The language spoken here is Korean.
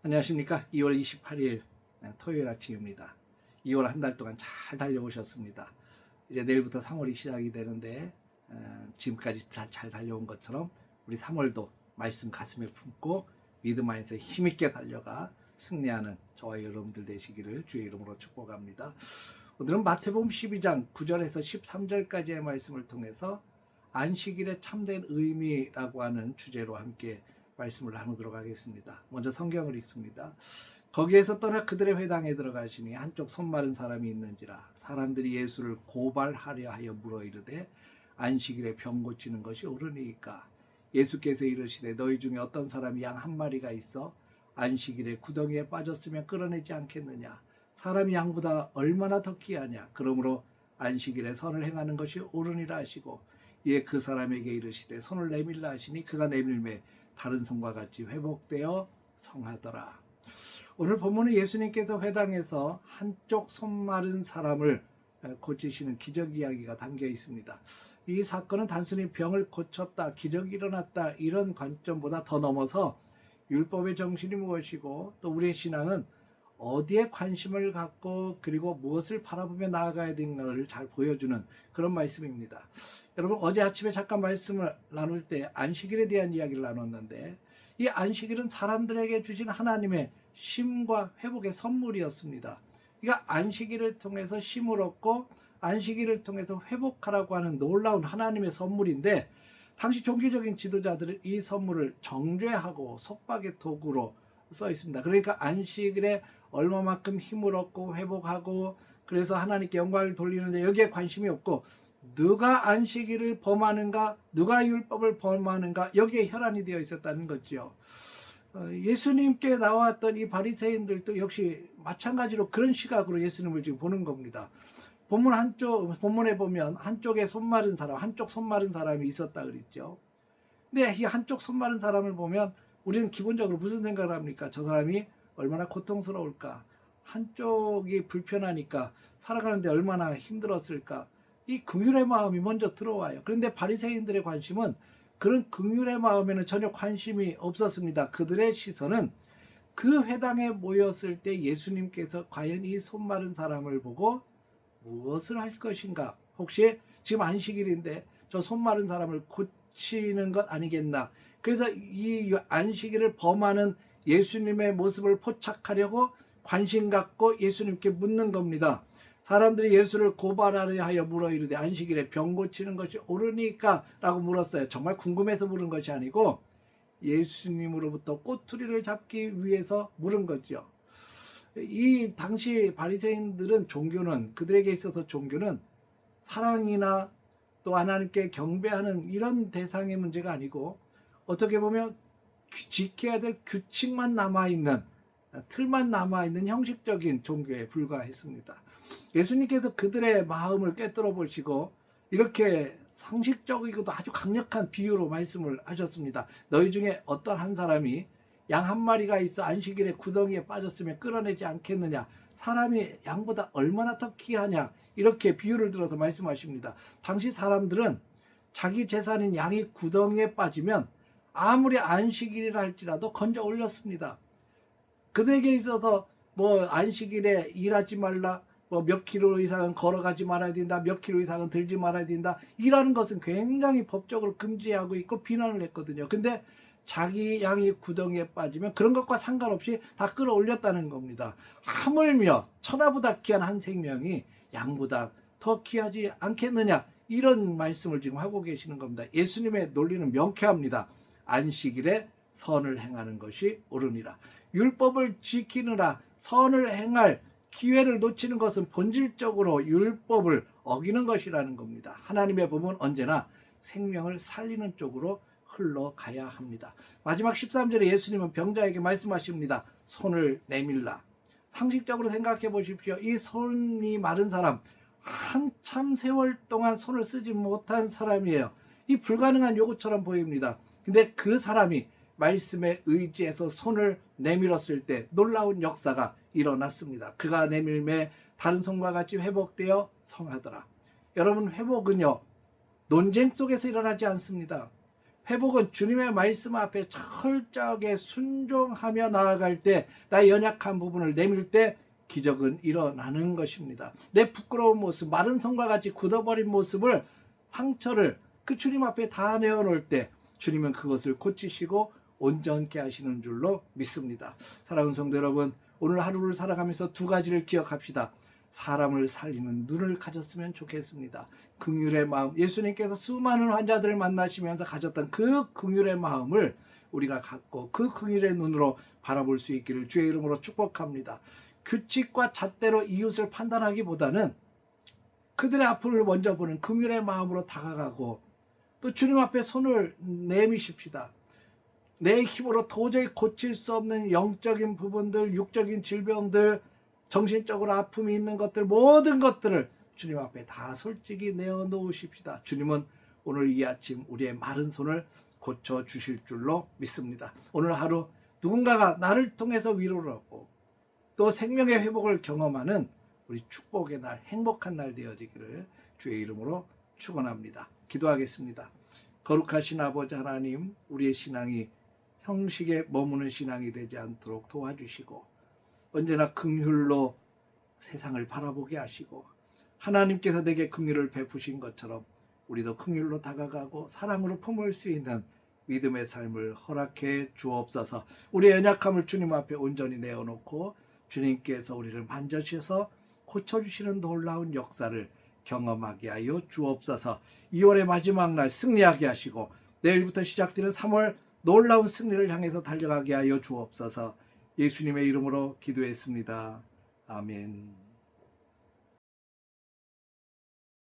안녕하십니까. 2월 28일 토요일 아침입니다. 2월 한 달 동안 잘 달려오셨습니다. 이제 내일부터 3월이 시작이 되는데 지금까지 잘 달려온 것처럼 우리 3월도 말씀 가슴에 품고 믿음 안에서 힘있게 달려가 승리하는 저와 여러분들 되시기를 주의 이름으로 축복합니다. 오늘은 마태복음 12장 9절에서 13절까지의 말씀을 통해서 안식일의 참된 의미라고 하는 주제로 함께 말씀을 나누도록 하겠습니다. 먼저 성경을 읽습니다. 거기에서 떠나 그들의 회당에 들어가시니 한쪽 손 마른 사람이 있는지라 사람들이 예수를 고발하려 하여 물어 이르되 안식일에 병 고치는 것이 옳으니까 예수께서 이르시되 너희 중에 어떤 사람이 양 한 마리가 있어 안식일에 구덩이에 빠졌으면 끌어내지 않겠느냐 사람이 양보다 얼마나 더 귀하냐 그러므로 안식일에 선을 행하는 것이 옳으니라 하시고 이에 그 사람에게 이르시되 손을 내밀라 하시니 그가 내밀매 다른 손과 같이 회복되어 성하더라. 오늘 본문은 예수님께서 회당에서 한쪽 손 마른 사람을 고치시는 기적 이야기가 담겨 있습니다. 이 사건은 단순히 병을 고쳤다, 기적이 일어났다 이런 관점보다 더 넘어서 율법의 정신이 무엇이고 또 우리의 신앙은 어디에 관심을 갖고 그리고 무엇을 바라보며 나아가야 되는가를 잘 보여주는 그런 말씀입니다. 여러분 어제 아침에 잠깐 말씀을 나눌 때 안식일에 대한 이야기를 나눴는데 이 안식일은 사람들에게 주신 하나님의 쉼과 회복의 선물이었습니다. 그러니까 안식일을 통해서 쉼을 얻고 안식일을 통해서 회복하라고 하는 놀라운 하나님의 선물인데 당시 종교적인 지도자들은 이 선물을 정죄하고 속박의 도구로 써 있습니다. 그러니까 안식일에 얼마만큼 힘을 얻고 회복하고 그래서 하나님께 영광을 돌리는데 여기에 관심이 없고 누가 안식일을 범하는가 누가 율법을 범하는가 여기에 혈안이 되어 있었다는 거죠. 예수님께 나왔던 이 바리새인들도 역시 마찬가지로 그런 시각으로 예수님을 지금 보는 겁니다. 본문에 보면 한쪽에 손 마른 사람, 한쪽 손 마른 사람이 있었다 그랬죠. 근데 이 한쪽 손 마른 사람을 보면 우리는 기본적으로 무슨 생각을 합니까? 저 사람이 얼마나 고통스러울까? 한쪽이 불편하니까 살아가는데 얼마나 힘들었을까? 이 긍휼의 마음이 먼저 들어와요. 그런데 바리새인들의 관심은 그런 긍휼의 마음에는 전혀 관심이 없었습니다. 그들의 시선은 그 회당에 모였을 때 예수님께서 과연 이 손 마른 사람을 보고 무엇을 할 것인가? 혹시 지금 안식일인데 저 손 마른 사람을 고치는 것 아니겠나? 그래서 이 안식일을 범하는 예수님의 모습을 포착하려고 관심 갖고 예수님께 묻는 겁니다. 사람들이 예수를 고발하려 하여 물어 이르되 안식일에 병 고치는 것이 옳으니까 라고 물었어요. 정말 궁금해서 물은 것이 아니고 예수님으로부터 꼬투리를 잡기 위해서 물은 거죠. 이 당시 바리새인들은 종교는 그들에게 있어서 종교는 사랑이나 또 하나님께 경배하는 이런 대상의 문제가 아니고 어떻게 보면 지켜야 될 규칙만 남아있는 틀만 남아있는 형식적인 종교에 불과했습니다. 예수님께서 그들의 마음을 꿰뚫어 보시고 이렇게 상식적이고도 아주 강력한 비유로 말씀을 하셨습니다. 너희 중에 어떤 한 사람이 양 한 마리가 있어 안식일에 구덩이에 빠졌으면 끌어내지 않겠느냐 사람이 양보다 얼마나 더 귀하냐 이렇게 비유를 들어서 말씀하십니다. 당시 사람들은 자기 재산인 양이 구덩이에 빠지면 아무리 안식일이라 할지라도 건져 올렸습니다. 그들에게 있어서 뭐 안식일에 일하지 말라 뭐 몇 킬로 이상은 걸어가지 말아야 된다 몇 킬로 이상은 들지 말아야 된다 이라는 것은 굉장히 법적으로 금지하고 있고 비난을 했거든요. 근데 자기 양이 구덩이에 빠지면 그런 것과 상관없이 다 끌어올렸다는 겁니다. 하물며 천하보다 귀한 한 생명이 양보다 더 귀하지 않겠느냐 이런 말씀을 지금 하고 계시는 겁니다. 예수님의 논리는 명쾌합니다. 안식일에 선을 행하는 것이 옳으니라. 율법을 지키느라 선을 행할 기회를 놓치는 것은 본질적으로 율법을 어기는 것이라는 겁니다. 하나님의 법은 언제나 생명을 살리는 쪽으로 흘러가야 합니다. 마지막 13절에 예수님은 병자에게 말씀하십니다. 손을 내밀라. 상식적으로 생각해 보십시오. 이 손이 마른 사람 한참 세월 동안 손을 쓰지 못한 사람이에요. 이 불가능한 요구처럼 보입니다. 근데 그 사람이 말씀에 의지해서 손을 내밀었을 때 놀라운 역사가 일어났습니다. 그가 내밀매 다른 손과 같이 회복되어 성하더라. 여러분 회복은요 논쟁 속에서 일어나지 않습니다. 회복은 주님의 말씀 앞에 철저하게 순종하며 나아갈 때, 나의 연약한 부분을 내밀 때 기적은 일어나는 것입니다. 내 부끄러운 모습, 마른 손과 같이 굳어버린 모습을, 상처를 그 주님 앞에 다 내어놓을 때 주님은 그것을 고치시고 온전케 하시는 줄로 믿습니다. 사랑하는 성도 여러분, 오늘 하루를 살아가면서 두 가지를 기억합시다. 사람을 살리는 눈을 가졌으면 좋겠습니다. 긍휼의 마음, 예수님께서 수많은 환자들을 만나시면서 가졌던 그 긍휼의 마음을 우리가 갖고 그 긍휼의 눈으로 바라볼 수 있기를 주의 이름으로 축복합니다. 규칙과 잣대로 이웃을 판단하기보다는 그들의 아픔을 먼저 보는 긍휼의 마음으로 다가가고, 또 주님 앞에 손을 내미십시다. 내 힘으로 도저히 고칠 수 없는 영적인 부분들, 육적인 질병들, 정신적으로 아픔이 있는 것들, 모든 것들을 주님 앞에 다 솔직히 내어놓으십시다. 주님은 오늘 이 아침 우리의 마른 손을 고쳐주실 줄로 믿습니다. 오늘 하루 누군가가 나를 통해서 위로를 얻고 또 생명의 회복을 경험하는 우리 축복의 날, 행복한 날 되어지기를 주의 이름으로 축원합니다. 기도하겠습니다. 거룩하신 아버지 하나님, 우리의 신앙이 형식에 머무는 신앙이 되지 않도록 도와주시고, 언제나 긍휼로 세상을 바라보게 하시고, 하나님께서 내게 긍휼을 베푸신 것처럼 우리도 긍휼로 다가가고 사랑으로 품을 수 있는 믿음의 삶을 허락해 주옵소서. 우리의 연약함을 주님 앞에 온전히 내어놓고 주님께서 우리를 만져주셔서 고쳐주시는 놀라운 역사를 경험하게 하여 주옵소서. 2월의 마지막 날 승리하게 하시고 내일부터 시작되는 3월 놀라운 승리를 향해서 달려가게 하여 주옵소서. 예수님의 이름으로 기도했습니다. 아멘.